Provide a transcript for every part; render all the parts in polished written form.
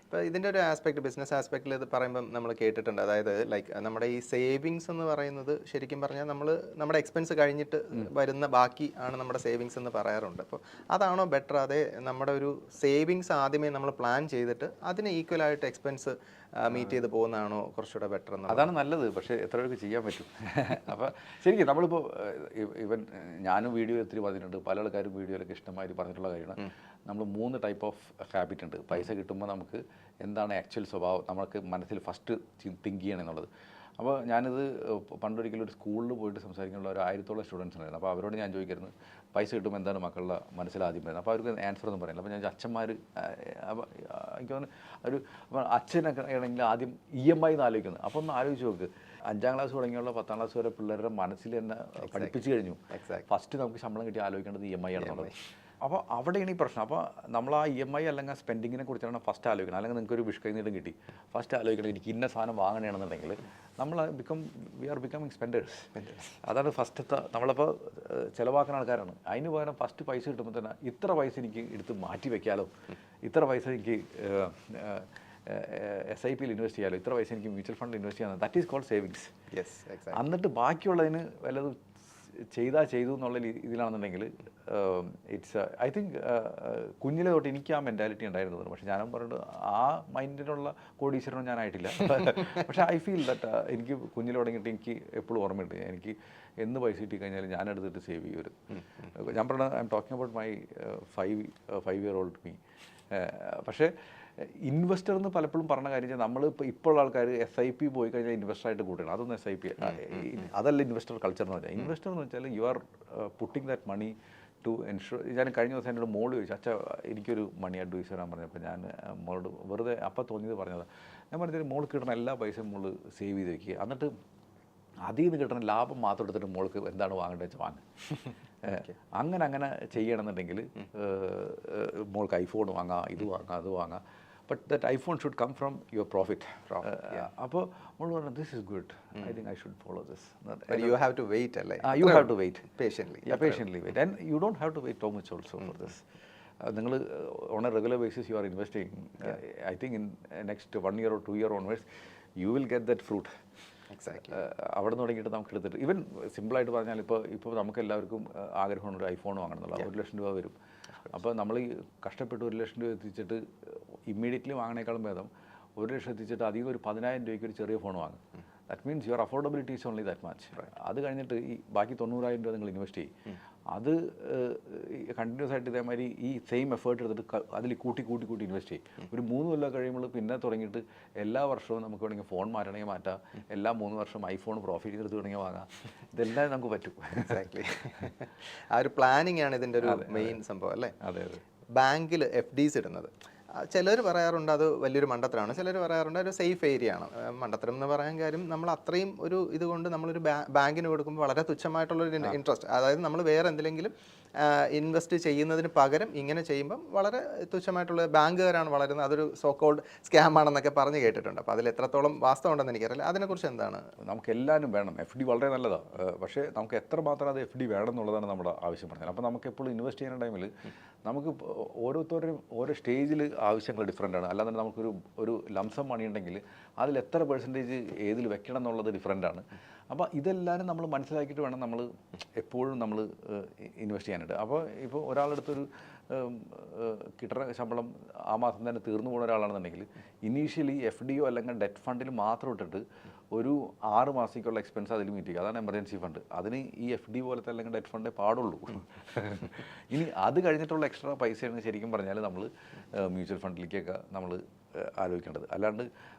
ഇപ്പോൾ ഇതിൻ്റെ ഒരു ആസ്പെക്ട് ബിസിനസ് ആസ്പെക്റ്റിൽ ഇത് പറയുമ്പം നമ്മൾ കേട്ടിട്ടുണ്ട്. അതായത് ലൈക്ക് നമ്മുടെ ഈ സേവിങ്സ് എന്ന് പറയുന്നത് ശരിക്കും പറഞ്ഞാൽ നമ്മൾ നമ്മുടെ എക്സ്പെൻസ് കഴിഞ്ഞിട്ട് വരുന്ന ബാക്കി ആണ് നമ്മുടെ സേവിങ്സ് എന്ന് പറയാറുണ്ട്. അപ്പോൾ അതാണോ ബെറ്റർ, അതേ നമ്മുടെ ഒരു സേവിങ്സ് ആദ്യമേ നമ്മൾ പ്ലാൻ ചെയ്തിട്ട് അതിന് ഈക്വൽ ആയിട്ട് എക്സ്പെൻസ് മീറ്റ് ചെയ്ത് പോകുന്നതാണോ കുറച്ചുകൂടെ ബെറ്റർ എന്ന്? അതാണ് നല്ലത്. പക്ഷേ എത്ര പേർക്ക് ചെയ്യാൻ പറ്റും? അപ്പോൾ ശരിക്കും നമ്മളിപ്പോൾ ഇവൻ ഞാനും വീഡിയോ ഒത്തിരി പറഞ്ഞിട്ടുണ്ട്, പല ആൾക്കാരും വീഡിയോയിലൊക്കെ ഇഷ്ടമായി പറഞ്ഞിട്ടുള്ള കാര്യമാണ്. നമ്മൾ 3 ടൈപ്പ് ഓഫ് ഹാബിറ്റ് ഉണ്ട്. പൈസ കിട്ടുമ്പോൾ നമുക്ക് എന്താണ് ആക്ച്വൽ സ്വഭാവം നമുക്ക് മനസ്സിൽ ഫസ്റ്റ് തിങ്ക് ചെയ്യണം എന്നുള്ളത്. അപ്പോൾ ഞാനിത് പണ്ടൊരിക്കലും ഒരു സ്കൂളിൽ പോയിട്ട് സംസാരിക്കാനുള്ള ഒരു 1000-ഓളം സ്റ്റുഡൻസ് ഉണ്ടായിരുന്നു. അപ്പോൾ അവരോട് ഞാൻ ചോദിക്കായിരുന്നു, പൈസ കിട്ടുമ്പോൾ എന്താണ് മക്കളുടെ മനസ്സിലാദ്യം വരുന്നത്? അപ്പോൾ അവർക്ക് ആൻസർ ഒന്നും പറയില്ല. അപ്പോൾ ഞാൻ അച്ഛന്മാർ അപ്പോൾ എനിക്ക് തോന്നുന്നു ഒരു അച്ഛനൊക്കെ ആണെങ്കിൽ ആദ്യം EMI എന്ന് ആലോചിക്കുന്നത്. അപ്പോൾ ഒന്ന് ആലോചിച്ച് നോക്ക്, 5ാം ക്ലാസ് തുടങ്ങിയുള്ള 10ാം ക്ലാസ് വരെ പിള്ളേരുടെ മനസ്സിൽ തന്നെ പഠിപ്പിച്ച് കഴിഞ്ഞു. ഫസ്റ്റ് നമുക്ക് ശമ്പളം കിട്ടി ആലോചിക്കേണ്ടത് EMI ആണെന്നുള്ളത്. അപ്പോൾ അവിടെയാണ് ഈ പ്രശ്നം. അപ്പോൾ നമ്മൾ ആ EMI അല്ലെങ്കിൽ സ്പെൻഡിങ്ങിനെ കുറിച്ചാണ് ഫസ്റ്റ് ആലോചിക്കണം. അല്ലെങ്കിൽ നിങ്ങൾക്ക് ഒരു വിഷ് കഴിഞ്ഞിട്ടും കിട്ടി, ഫസ്റ്റ് ആലോചിക്കണം എനിക്ക് ഇന്ന സാധനം വാങ്ങണമെന്നുണ്ടെങ്കിൽ നമ്മൾ വി ആർ ബിക്കമിങ് സ്പെൻഡേഴ്സ്. അതാണ് ഫസ്റ്റത്തെ. നമ്മളപ്പോൾ ചിലവാക്കുന്ന ആൾക്കാരാണ്. അതിന് പകരം ഫസ്റ്റ് പൈസ കിട്ടുമ്പോൾ തന്നെ ഇത്ര പൈസ എനിക്ക് എടുത്ത് മാറ്റി വെക്കാലോ, ഇത്ര പൈസ എനിക്ക് SIPയിൽ ഇൻവെസ്റ്റ് ചെയ്യാലോ, ഇത്ര പൈസ എനിക്ക് മ്യൂച്വൽ ഫണ്ടിൽ ഇൻവെസ്റ്റ് ചെയ്യാൻ, ദാറ്റ് ഈസ് കോൾഡ് സേവിങ്സ്. എന്നിട്ട് ബാക്കിയുള്ളതിന് വല്ലതും ചെയ്തു എന്നുള്ള ഇതിലാണെന്നുണ്ടെങ്കിൽ ഇറ്റ്സ് ഐ തിങ്ക് കുഞ്ഞിലെ തൊട്ട് എനിക്ക് ആ മെൻറ്റാലിറ്റി ഉണ്ടായിരുന്നത്. പക്ഷേ ഞാനും പറഞ്ഞിട്ട് ആ മൈൻഡിനുള്ള കോടീശ്വരനും ഞാനായിട്ടില്ല. പക്ഷേ ഐ ഫീൽ ദറ്റ് എനിക്ക് കുഞ്ഞിൽ തുടങ്ങിയിട്ട് എനിക്ക് എപ്പോഴും ഓർമ്മയുണ്ട്, എനിക്ക് എന്ന് പൈസ കിട്ടി കഴിഞ്ഞാൽ ഞാൻ എടുത്തിട്ട് സേവ് ചെയ്യും. ഞാൻ പറഞ്ഞത് I am talking about my 5-year-old me. പക്ഷേ ഇൻവെസ്റ്റർ എന്ന് പലപ്പോഴും പറഞ്ഞ കാര്യം ഇപ്പോൾ ഉള്ള ആൾക്കാർ SIP പോയി കഴിഞ്ഞാൽ ഇൻവെസ്റ്ററായിട്ട് കൂട്ടണം. അതൊന്നും SIP അതല്ല ഇൻവെസ്റ്റർ കൾച്ചർ എന്ന് പറഞ്ഞാൽ. ഇൻവെസ്റ്റർ എന്ന് വെച്ചാൽ you are putting that money to ensure. ഞാൻ കഴിഞ്ഞ ദിവസം എന്നോട് മോള് ചോദിച്ചു, അച്ഛാ എനിക്കൊരു മണി അഡ്വൈസ് തരാൻ പറഞ്ഞപ്പോൾ ഞാൻ മോളോട് വെറുതെ അപ്പം തോന്നിയത് പറഞ്ഞത്. ഞാൻ പറഞ്ഞത് മോൾക്ക് കിട്ടുന്ന എല്ലാ പൈസയും മോള് സേവ് ചെയ്ത് വയ്ക്കുക, എന്നിട്ട് അതിൽ നിന്ന് കിട്ടുന്ന ലാഭം മാത്രം എടുത്തിട്ട് മോൾക്ക് എന്താണ് വാങ്ങേണ്ടത് വെച്ചാൽ വാങ്ങും. അങ്ങനെ ചെയ്യണമെന്നുണ്ടെങ്കിൽ മോൾക്ക് ഐഫോൺ വാങ്ങാം, ഇത് വാങ്ങാം, അത് വാങ്ങാം. But that iPhone should come from your profit. അപ്പോൾ this is good. I think I should follow this. But you have to wait, അല്ലേ? You have to wait patiently. Yeah, patiently wait. And you don't have to wait too much also for this. നിങ്ങൾ on a regular basis you are investing. I think in next 1 year or 2 year onwards you will get that fruit. അവിടെ നിന്ന് തുടങ്ങിയിട്ട് നമുക്ക് എടുത്തിട്ട് even സിമ്പിളായിട്ട് പറഞ്ഞാൽ ഇപ്പോൾ നമുക്ക് എല്ലാവർക്കും ആഗ്രഹമാണ് ഒരു ഐഫോൺ വാങ്ങണം എന്നുള്ള. 1 ലക്ഷം രൂപ വരും. അപ്പോൾ നമ്മൾ ഈ കഷ്ടപ്പെട്ട് 1 ലക്ഷം രൂപ എത്തിച്ചിട്ട് ഇമ്മീഡിയറ്റ്ലി വാങ്ങണേക്കാളും ഭേദം 1 ലക്ഷം എത്തിച്ചിട്ട് അതിൽ ഒരു 10,000 രൂപയ്ക്ക് ഒരു ചെറിയ ഫോൺ വാങ്ങും. That means your affordability is only that much. അത് കഴിഞ്ഞിട്ട് ഈ ബാക്കി 90,000 രൂപ നിങ്ങൾ ഇൻവെസ്റ്റ് ചെയ്യും. അത് കണ്ടിന്യൂസ് ആയിട്ട് ഇതേമാതിരി ഈ സെയിം എഫേർട്ട് എടുത്തിട്ട് അതിൽ കൂട്ടി ഇൻവെസ്റ്റ് ചെയ്യും. ഒരു 3 കൊല്ലം കഴിയുമ്പോൾ പിന്നെ തുടങ്ങിയിട്ട് എല്ലാ വർഷവും നമുക്ക് വേണമെങ്കിൽ ഫോൺ മാറ്റണമെങ്കിൽ മാറ്റാം, എല്ലാ 3 വർഷം ഐഫോൺ പ്രോഫിറ്റ് ചെയ്തെടുത്ത് വേണമെങ്കിൽ വാങ്ങാം. ഇതെല്ലാം നമുക്ക് പറ്റും. എക്സാക്ട്ലി. ആ ഒരു പ്ലാനിങ് ആണ് ഇതിൻ്റെ ഒരു മെയിൻ സംഭവം, അല്ലേ? അതെ. ബാങ്കിൽ FDs ഇടുന്നത് ചിലർ പറയാറുണ്ട് അത് വലിയൊരു മണ്ടത്തരമാണ്, ചിലർ പറയാറുണ്ട് ഒരു സേഫ് ഏരിയ ആണ്. മണ്ടത്തരം എന്ന് പറയാൻ കാര്യം നമ്മൾ അത്രയും ഒരു ഇതുകൊണ്ട് നമ്മളൊരു ബാങ്കിന് കൊടുക്കുമ്പോൾ വളരെ തുച്ഛമായിട്ടുള്ളൊരു ഇൻട്രസ്റ്റ്, അതായത് നമ്മൾ വേറെ എന്തെങ്കിലും ഇൻവെസ്റ്റ് ചെയ്യുന്നതിന് പകരം ഇങ്ങനെ ചെയ്യുമ്പം വളരെ തുച്ഛമായിട്ടുള്ള ബാങ്കുകാരാണ് വളരുന്നത്, അതൊരു സോ കോൾഡ് സ്കാം ആണെന്നൊക്കെ പറഞ്ഞ് കേട്ടിട്ടുണ്ട്. അപ്പോൾ അതിൽ എത്രത്തോളം വാസ്തവം ഉണ്ടെന്ന് എനിക്കറിയില്ല. അതിനെക്കുറിച്ച് എന്താണ്? നമുക്ക് എല്ലാവരും വേണം FD, വളരെ നല്ലതാണ്. പക്ഷേ നമുക്ക് എത്രമാത്രം അത് FD വേണം എന്നുള്ളതാണ് നമ്മുടെ ആവശ്യം പറഞ്ഞത്. അപ്പോൾ നമുക്ക് എപ്പോഴും ഇൻവെസ്റ്റ് ചെയ്യുന്ന ടൈമിൽ നമുക്ക് ഓരോരുത്തരും ഓരോ സ്റ്റേജിൽ ആവശ്യങ്ങൾ ഡിഫറൻ്റ് ആണ്. അല്ലാതെ നമുക്കൊരു ലംസം മണി ഉണ്ടെങ്കിൽ അതിൽ എത്ര പെർസെൻറ്റേജ് ഏതിൽ വെക്കണം എന്നുള്ളത് ഡിഫറൻ്റ് ആണ്. അപ്പോൾ ഇതെല്ലാവരും നമ്മൾ മനസ്സിലാക്കിയിട്ട് വേണം നമ്മൾ എപ്പോഴും നമ്മൾ ഇൻവെസ്റ്റ് ചെയ്യാനായിട്ട്. അപ്പോൾ ഇപ്പോൾ ഒരാളെടുത്തൊരു കിട്ടുന്ന ശമ്പളം ആ മാസം തന്നെ തീർന്നു പോകുന്ന ഒരാളാണെന്നുണ്ടെങ്കിൽ ഇനീഷ്യലി FDയോ അല്ലെങ്കിൽ ഡെറ്റ് ഫണ്ടിൽ മാത്രം ഇട്ടിട്ട് ഒരു 6 മാസത്തേക്കുള്ള എക്സ്പെൻസ് അതിൽ മീറ്റ് ചെയ്യുക. അതാണ് എമർജൻസി ഫണ്ട്. അതിന് ഈ FD പോലത്തെ അല്ലെങ്കിൽ ഡെറ്റ് ഫണ്ടേ പാടുള്ളൂ. ഇനി അത് കഴിഞ്ഞിട്ടുള്ള എക്സ്ട്രാ പൈസയാണ് ശരിക്കും പറഞ്ഞാൽ നമ്മൾ മ്യൂച്വൽ ഫണ്ടിലേക്കൊക്കെ നമ്മൾ ആലോചിക്കേണ്ടത്. അല്ലാണ്ട്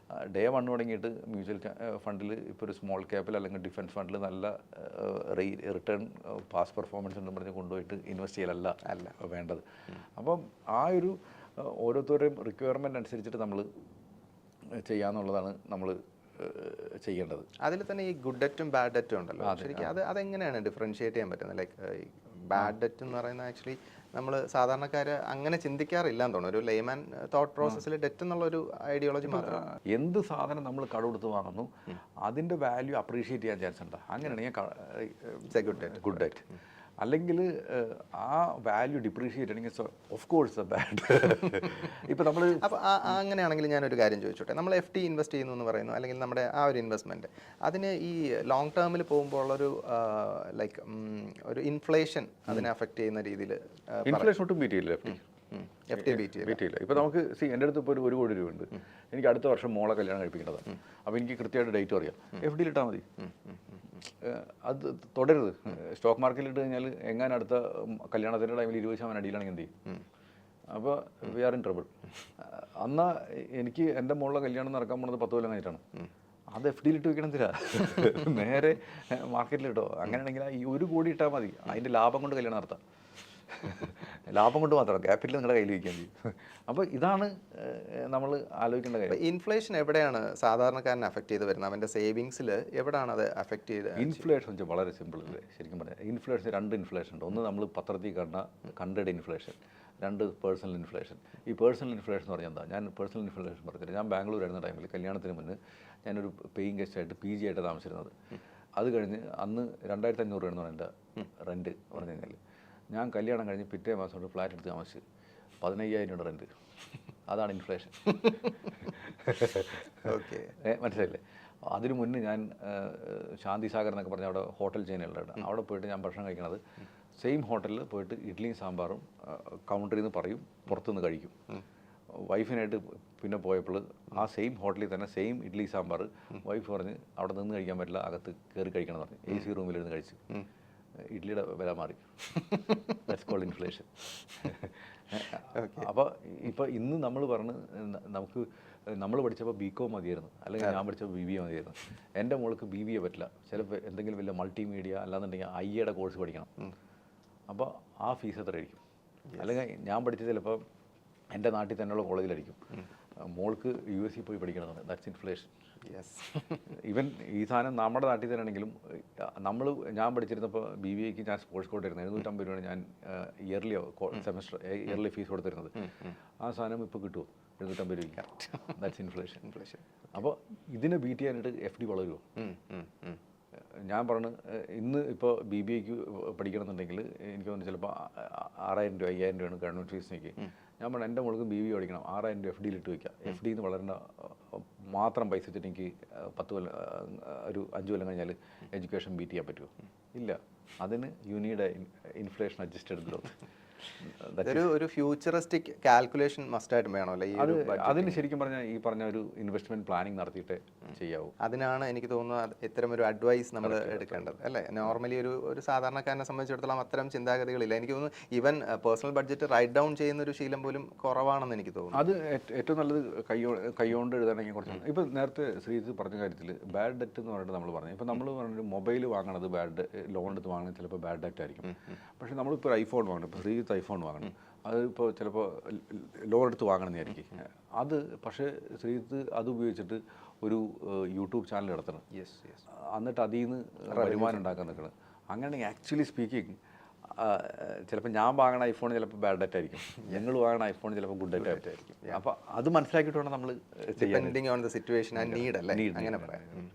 ഡേ 1 തുടങ്ങിയിട്ട് മ്യൂച്വൽ ഫണ്ടിൽ ഇപ്പോൾ ഒരു സ്മോൾ ക്യാപ്പിൽ അല്ലെങ്കിൽ ഡിഫൻസ് ഫണ്ടിൽ നല്ല റിട്ടേൺ പാസ് പെർഫോമൻസ് ഉണ്ടെന്ന് പറഞ്ഞ് കൊണ്ടുപോയിട്ട് ഇൻവെസ്റ്റ് ചെയ്യലല്ല വേണ്ടത്. അപ്പം ആ ഒരു ഓരോരുത്തരുടെയും റിക്വയർമെൻ്റ് അനുസരിച്ചിട്ട് നമ്മൾ ചെയ്യാന്നുള്ളതാണ് നമ്മൾ ചെയ്യേണ്ടത്. അതിൽ തന്നെ ഈ ഗുഡ് ഡെറ്റും ബാഡ് ഡെറ്റും ഉണ്ടല്ലോ, ശരിക്കും അതെങ്ങനെയാണ് ഡിഫറൻഷിയേറ്റ് ചെയ്യാൻ പറ്റുന്നത്? ലൈക്ക് ബാഡ് ഡെറ്റ് എന്ന് പറയുന്നത് ആക്ച്വലി നമ്മൾ സാധാരണക്കാർ അങ്ങനെ ചിന്തിക്കാറില്ല എന്ന് തോന്നുന്നു. ഒരു ലെയ്മാൻ തോട്ട് പ്രോസസ്സിൽ ഡെറ്റ് എന്നുള്ളൊരു ഐഡിയോളജി മാത്രം. എന്ത് സാധനം നമ്മൾ കടമെടുത്ത് വാങ്ങുന്നു അതിൻ്റെ വാല്യൂ അപ്രീഷിയേറ്റ് ചെയ്യാൻ ചാൻസ് ഉണ്ട്. അങ്ങനെയാണെങ്കിൽ ഗുഡ് ഡെറ്റ്. അല്ലെങ്കിൽ ആ വാല്യൂ ഡിപ്രീഷിയേറ്റ് ചെയ്യണമെങ്കിൽ ഓഫ് കോഴ്സ് ബാഡ്. ഇപ്പം നമ്മൾ അപ്പോൾ അങ്ങനെയാണെങ്കിൽ ഞാനൊരു കാര്യം ചോദിച്ചോട്ടെ, നമ്മൾ FD ഇൻവെസ്റ്റ് ചെയ്യുന്നു എന്ന് പറയുന്നു, അല്ലെങ്കിൽ നമ്മുടെ ആ ഒരു ഇൻവെസ്റ്റ്മെൻറ്റ് അതിന് ഈ ലോങ് ടേമിൽ പോകുമ്പോൾ ഉള്ളൊരു ലൈക്ക് ഒരു ഇൻഫ്ലേഷൻ അതിനെ അഫക്റ്റ് ചെയ്യുന്ന രീതിയിൽ ഇൻഫ്ലേഷൻ ഒട്ടും ബീറ്റ് ചെയ്യില്ല FD ബീറ്റ് ചെയ്യില്ല. ഇപ്പോൾ നമുക്ക് എൻ്റെ അടുത്ത് ഇപ്പോൾ ഒരു കോടി രൂപ ഉണ്ട്, എനിക്ക് അടുത്ത വർഷം മോളെ കല്യാണം കഴിപ്പിക്കേണ്ടതാണ്. അപ്പോൾ എനിക്ക് കൃത്യമായിട്ട് ഡേറ്റ് അറിയാം, FD ഇട്ടാൽ മതി. അത് തുടരുത്. സ്റ്റോക്ക് മാർക്കറ്റിൽ ഇട്ട് കഴിഞ്ഞാൽ എങ്ങനെ അടുത്ത കല്യാണത്തിൻ്റെ ടൈമിൽ 20% അടിയിലാണെങ്കിൽ എന്ത് ചെയ്യും? അപ്പോൾ വി ആർ ഇൻ ട്രബിൾ. അന്നാ എനിക്ക് എൻ്റെ മോളുടെ കല്യാണം നടക്കാൻ പോണത് 10 കൊല്ലം കഴിഞ്ഞിട്ടാണ്. അത് FD ഇട്ട് വെക്കണമെന്നില്ല, നേരെ മാർക്കറ്റിലിട്ടോ. അങ്ങനെയാണെങ്കിൽ ഈ 1 കോടി ഇട്ടാൽ മതി, അതിൻ്റെ ലാഭം കൊണ്ട് കല്യാണം നടത്താം. ലാഭം കൊണ്ട് മാത്രം, ക്യാപിറ്റൽ നിങ്ങളുടെ കയ്യിൽ വയ്ക്കാൻ ചെയ്യും. അപ്പോൾ ഇതാണ് നമ്മൾ ആലോചിക്കേണ്ട കാര്യം. ഇൻഫ്ലേഷൻ എവിടെയാണ് സാധാരണക്കാരനെ അഫക്റ്റ് ചെയ്ത് വരുന്നത്? അവൻ്റെ സേവിങ്സിൽ എവിടെയാണ് അത് അഫക്റ്റ് ചെയ്ത്? ഇൻഫ്ലേഷൻ വെച്ചാൽ വളരെ സിമ്പിൾ അല്ലേ ശരിക്കും പറയാം. ഇൻഫ്ലേഷൻ 2 ഇൻഫ്ലേഷൻ ഉണ്ട്. ഒന്ന് നമ്മൾ പത്രത്തിൽ കണ്ടഡ് ഇൻഫ്ലേഷൻ, 2 പേഴ്സണൽ ഇൻഫ്ലേഷൻ. ഈ പേഴ്സണൽ ഇൻഫ്ലേഷൻ എന്ന് പറഞ്ഞാൽ എന്താ? ഞാൻ പേഴ്സണൽ ഇൻഫ്ലേഷൻ പറഞ്ഞില്ല. ഞാൻ ബാംഗ്ലൂർ ആയിരുന്ന ടൈമിൽ കല്യാണത്തിന് മുന്നേ ഞാനൊരു പേയിങ് ഗസ്റ്റായിട്ട് PG ആയിട്ട് താമസിച്ചിരുന്നത്. അത് കഴിഞ്ഞ് അന്ന് 2500 രൂപയെന്ന് പറഞ്ഞ എൻ്റെ റെൻറ്റ് പറഞ്ഞു കഴിഞ്ഞാൽ, ഞാൻ കല്യാണം കഴിഞ്ഞ് പിറ്റേ മാസം കൊണ്ട് ഫ്ലാറ്റ് എടുത്ത് താമസിച്ച് 15,000 രൂപ റെൻറ്റ്. അതാണ് ഇൻഫ്ലേഷൻ. ഓക്കെ, മനസ്സിലായില്ലേ? അതിനു മുന്നേ ഞാൻ ശാന്തി സാഗർ എന്നൊക്കെ പറഞ്ഞ അവിടെ ഹോട്ടൽ ചെയിനുകളുണ്ട്, അവിടെ പോയിട്ട് ഞാൻ ഭക്ഷണം കഴിക്കണത് സെയിം ഹോട്ടലിൽ പോയിട്ട് ഇഡ്ഡലിയും സാമ്പാറും കൗണ്ടറിൽ നിന്ന് പറയും, പുറത്തുനിന്ന് കഴിക്കും. വൈഫിനായിട്ട് പിന്നെ പോയപ്പോൾ ആ സെയിം ഹോട്ടലിൽ തന്നെ സെയിം ഇഡ്ഡലി സാമ്പാർ വൈഫ് പറഞ്ഞ് അവിടെ നിന്ന് കഴിക്കാൻ പറ്റില്ല, അകത്ത് കയറി കഴിക്കണം എന്ന് പറഞ്ഞു. AC റൂമിലിരുന്ന് കഴിച്ച് ഇഡ്ഡലിയുടെ വില മാറി. That's called inflation. അപ്പോൾ ഇപ്പോൾ ഇന്ന് നമ്മൾ പറഞ്ഞ് നമുക്ക് നമ്മൾ പഠിച്ചപ്പോൾ BCom മതിയായിരുന്നു, അല്ലെങ്കിൽ ഞാൻ പഠിച്ചപ്പോൾ BBA മതിയായിരുന്നു. എൻ്റെ മോൾക്ക് BBA പറ്റില്ല, ചിലപ്പോൾ എന്തെങ്കിലും വലിയ മൾട്ടിമീഡിയ അല്ലാന്നുണ്ടെങ്കിൽ IAയുടെ കോഴ്സ് പഠിക്കണം. അപ്പോൾ ആ ഫീസ് എത്രയായിരിക്കും? അല്ലെങ്കിൽ ഞാൻ പഠിച്ചത് ചിലപ്പോൾ എൻ്റെ നാട്ടിൽ തന്നെയുള്ള കോളേജിലായിരിക്കും, മോൾക്ക് US പോയി പഠിക്കണമെന്ന്. That's inflation. യെസ്. ഈവൻ ഈ സാധനം നമ്മുടെ നാട്ടിൽ തന്നെ ആണെങ്കിലും ഞാൻ പഠിച്ചിരുന്നപ്പോൾ BBAക്ക് ഞാൻ സ്പോർട്സ് കോട്ട ആയിരുന്നു. 750 രൂപയാണ് ഞാൻ ഇയർലി ഫീസ് കൊടുത്തിരുന്നത്. ആ സാധനം ഇപ്പോൾ കിട്ടുമോ? 750 രൂപയ്ക്ക്. That's inflation. അപ്പോൾ ഇതിനെ ബീറ്റ് ചെയ്യാനായിട്ട് FD വളരുമോ? ഞാൻ പറഞ്ഞു ഇന്ന് ഇപ്പോൾ BBAക്ക് പഠിക്കണമെന്നുണ്ടെങ്കിൽ എനിക്ക് തോന്നുന്നു ചിലപ്പോൾ 6,000 രൂപ 5,000 രൂപയാണ് ഗവൺമെൻറ് ഫീസിനേക്ക്. ഞാൻ പറഞ്ഞു എൻ്റെ മോൾക്ക് BBA പഠിക്കണം, 6,000 രൂപ FD ഇട്ട് വയ്ക്കുക. FD എന്ന് വളരേണ്ട മാത്രം പൈസ വെച്ചിട്ട് എനിക്ക് 10 കൊല്ലം ഒരു 5 കൊല്ലം കഴിഞ്ഞാൽ എഡ്യൂക്കേഷൻ ബീറ്റ് ചെയ്യാൻ പറ്റുമോ? ഇല്ല. അതിന് you need inflation adjusted growth. ഒരു ഫ്യൂച്ചറിസ്റ്റിക് കാൽക്കുലേഷൻ മസ്റ്റായിട്ട് വേണമല്ലോ ഈ ഒരു അതിന് ശരിക്കും പറഞ്ഞാൽ ഈ പറഞ്ഞ ഒരു ഇൻവെസ്റ്റ്മെന്റ് പ്ലാനിങ് നടത്തിയിട്ട് ചെയ്യാവൂ. അതിനാണ് എനിക്ക് തോന്നുന്നത് ഇത്തരം ഒരു അഡ്വൈസ് നമ്മൾ എടുക്കേണ്ടത് അല്ലേ. നോർമലി ഒരു സാധാരണക്കാരനെ സംബന്ധിച്ചിടത്തോളം അത്തരം ചിന്താഗതികളില്ല. എനിക്ക് തോന്നുന്നു even personal budget write down ചെയ്യുന്ന ഒരു ശീലം പോലും കുറവാണെന്ന് എനിക്ക് തോന്നുന്നു. അത് ഏറ്റവും നല്ലത് കൈകൊണ്ട് എഴുതാനെങ്കിൽ കുറച്ച്. ഇപ്പം നേരത്തെ ശ്രീജിത്ത് പറഞ്ഞ കാര്യത്തിൽ ബാഡ് ഡെറ്റ് എന്ന് പറഞ്ഞിട്ട് നമ്മൾ പറഞ്ഞു. ഇപ്പം നമ്മൾ പറഞ്ഞൊരു മൊബൈൽ വാങ്ങണത് ലോൺ എടുത്ത് വാങ്ങുന്നത് ചിലപ്പോൾ ബാഡ് ഡെറ്റ് ആയിരിക്കും. പക്ഷേ നമ്മളിപ്പോൾ ഐഫോൺ വാങ്ങണം, ഇപ്പോൾ ശ്രീജിത്ത് ഐഫോൺ വാങ്ങണം, അത് ഇപ്പോൾ ചിലപ്പോൾ ലോൺ എടുത്ത് വാങ്ങണമെന്നായിരിക്കും. അത് പക്ഷേ ശ്രീജിത്ത് അത് ഉപയോഗിച്ചിട്ട് ഒരു യൂട്യൂബ് ചാനൽ നടത്തണം, എന്നിട്ട് അതിൽ നിന്ന് വരുമാനം ഉണ്ടാക്കാൻ നിൽക്കണം. അങ്ങനെയാണെങ്കിൽ ആക്ച്വലി സ്പീക്കിംഗ് ചിലപ്പോൾ ഞാൻ വാങ്ങണ ഐഫോൺ ചിലപ്പോൾ ബാഡ് ഡെറ്റ് ആയിരിക്കും, ഞങ്ങൾ വാങ്ങണ ഐഫോൺ ചിലപ്പോൾ ഗുഡ് ഡെറ്റ് ആയിരിക്കും. അപ്പോൾ അത് മനസ്സിലാക്കിയിട്ട് വേണം നമ്മൾ ചെയ്യാൻ. Depending on the situation and need അല്ലേ, അങ്ങനെ പറയാം.